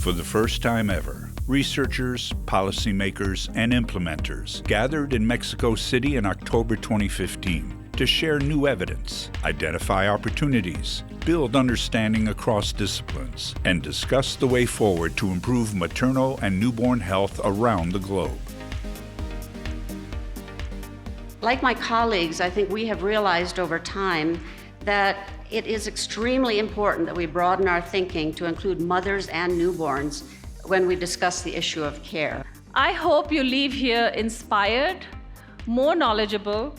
For the first time ever, researchers, policymakers, and implementers gathered in Mexico City in October 2015 to share new evidence, identify opportunities, build understanding across disciplines, and discuss the way forward to improve maternal and newborn health around the globe. Like my colleagues, I think we have realized over time that it is extremely important that we broaden our thinking to include mothers and newborns when we discuss the issue of care. I hope you leave here inspired, more knowledgeable,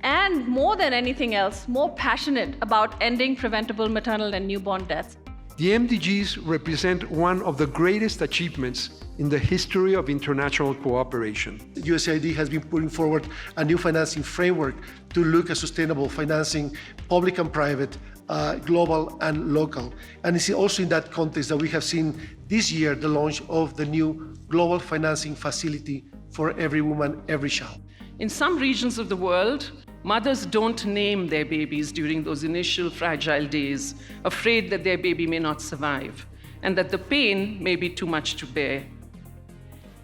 and more than anything else, more passionate about ending preventable maternal and newborn deaths. The MDGs represent one of the greatest achievements in the history of international cooperation. USAID has been putting forward a new financing framework to look at sustainable financing, public and private, global and local. And it's also in that context that we have seen this year the launch of the new Global Financing Facility for Every Woman, Every Child. In some regions of the world, mothers don't name their babies during those initial fragile days, afraid that their baby may not survive and that the pain may be too much to bear.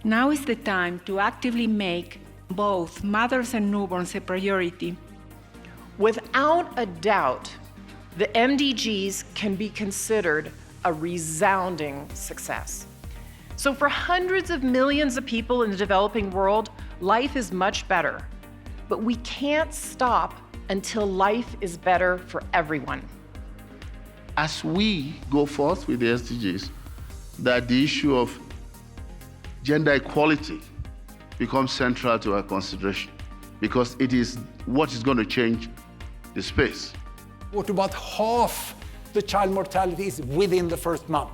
Now is the time to actively make both mothers and newborns a priority. Without a doubt, the MDGs can be considered a resounding success. So for hundreds of millions of people in the developing world, life is much better. But we can't stop until life is better for everyone. As we go forth with the SDGs, that the issue of gender equality becomes central to our consideration because it is what is going to change the space. What about half the child mortality is within the first month?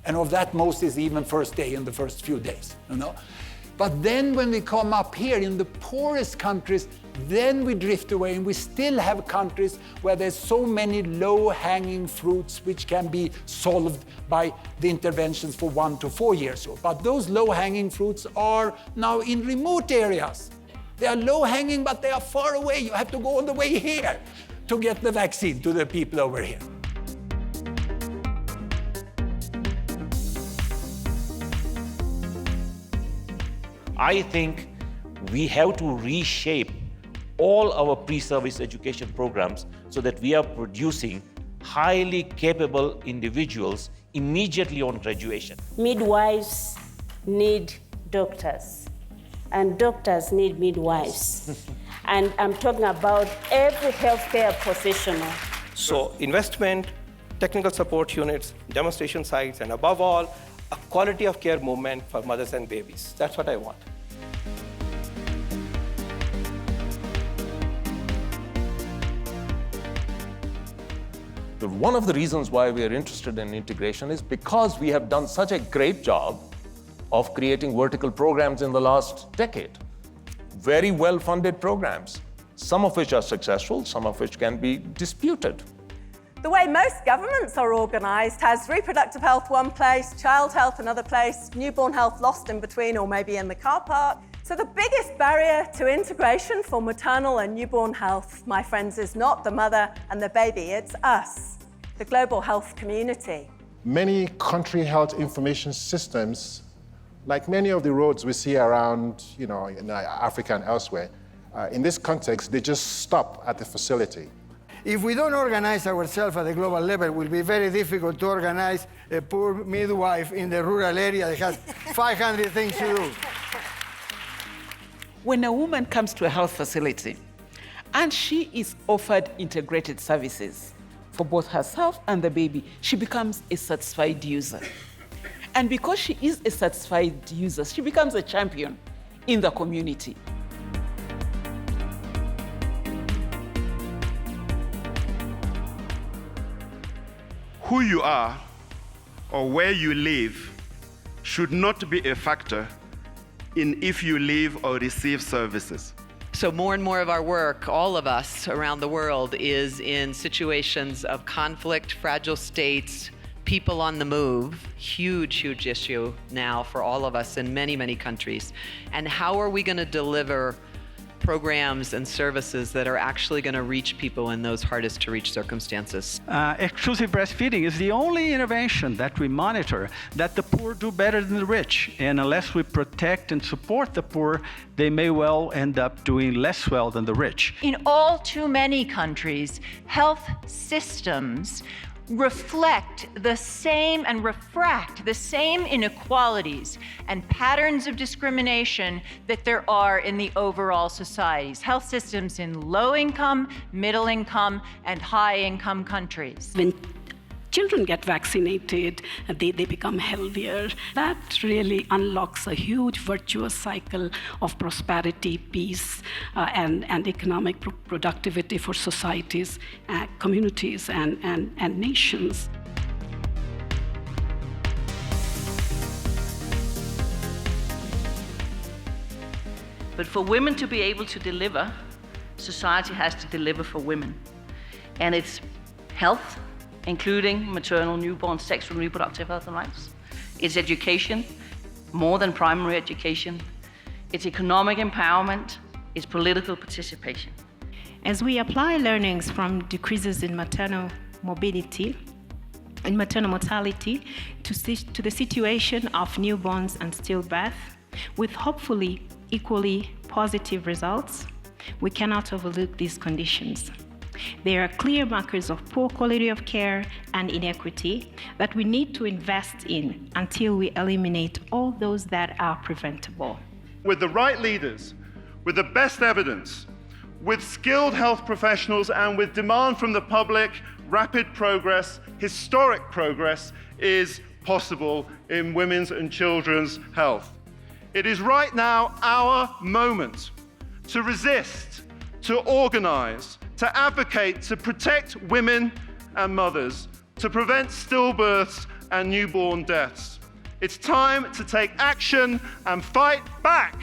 And of that, most is even first day in the first few days, you know? But then when we come up here in the poorest countries, then we drift away, and we still have countries where there's so many low-hanging fruits which can be solved by the interventions for 1 to 4 years old. But those low-hanging fruits are now in remote areas. They are low-hanging, but they are far away. You have to go all the way here to get the vaccine to the people over here. I think we have to reshape all our pre-service education programs so that we are producing highly capable individuals immediately on graduation. Midwives need doctors, and doctors need midwives. And I'm talking about every healthcare professional. So investment, technical support units, demonstration sites, and above all, a quality of care movement for mothers and babies. That's what I want. One of the reasons why we are interested in integration is because we have done such a great job of creating vertical programs in the last decade. Very well-funded programs, some of which are successful, some of which can be disputed. The way most governments are organised has reproductive health one place, child health another place, newborn health lost in between or maybe in the car park. So the biggest barrier to integration for maternal and newborn health, my friends, is not the mother and the baby, it's us, the global health community. Many country health information systems, like many of the roads we see around, in Africa and elsewhere, in this context, they just stop at the facility. If we don't organize ourselves at the global level, it will be very difficult to organize a poor midwife in the rural area that has 500 things to do. When a woman comes to a health facility and she is offered integrated services for both herself and the baby, she becomes a satisfied user. And because she is a satisfied user, she becomes a champion in the community. Who you are or where you live should not be a factor in if you live or receive services. So more and more of our work, all of us around the world, is in situations of conflict, fragile states, people on the move, huge, huge issue now for all of us in many, many countries. And how are we going to deliver programs and services that are actually going to reach people in those hardest to reach circumstances. Exclusive breastfeeding is the only intervention that we monitor that the poor do better than the rich. And unless we protect and support the poor, they may well end up doing less well than the rich. In all too many countries, health systems reflect the same and refract the same inequalities and patterns of discrimination that there are in the overall societies. Health systems in low-income, middle-income, and high-income countries. When children get vaccinated, they become healthier. That really unlocks a huge virtuous cycle of prosperity, peace, and economic productivity for societies, communities, and nations. But for women to be able to deliver, society has to deliver for women. And it's health, including maternal, newborn, sexual and reproductive health and rights. It's education, more than primary education. It's economic empowerment. It's political participation. As we apply learnings from decreases in maternal morbidity and maternal mortality to the situation of newborns and stillbirth, with hopefully equally positive results, we cannot overlook these conditions. There are clear markers of poor quality of care and inequity that we need to invest in until we eliminate all those that are preventable. With the right leaders, with the best evidence, with skilled health professionals, and with demand from the public, rapid progress, historic progress is possible in women's and children's health. It is right now our moment to resist, to organize, to advocate, to protect women and mothers, to prevent stillbirths and newborn deaths. It's time to take action and fight back.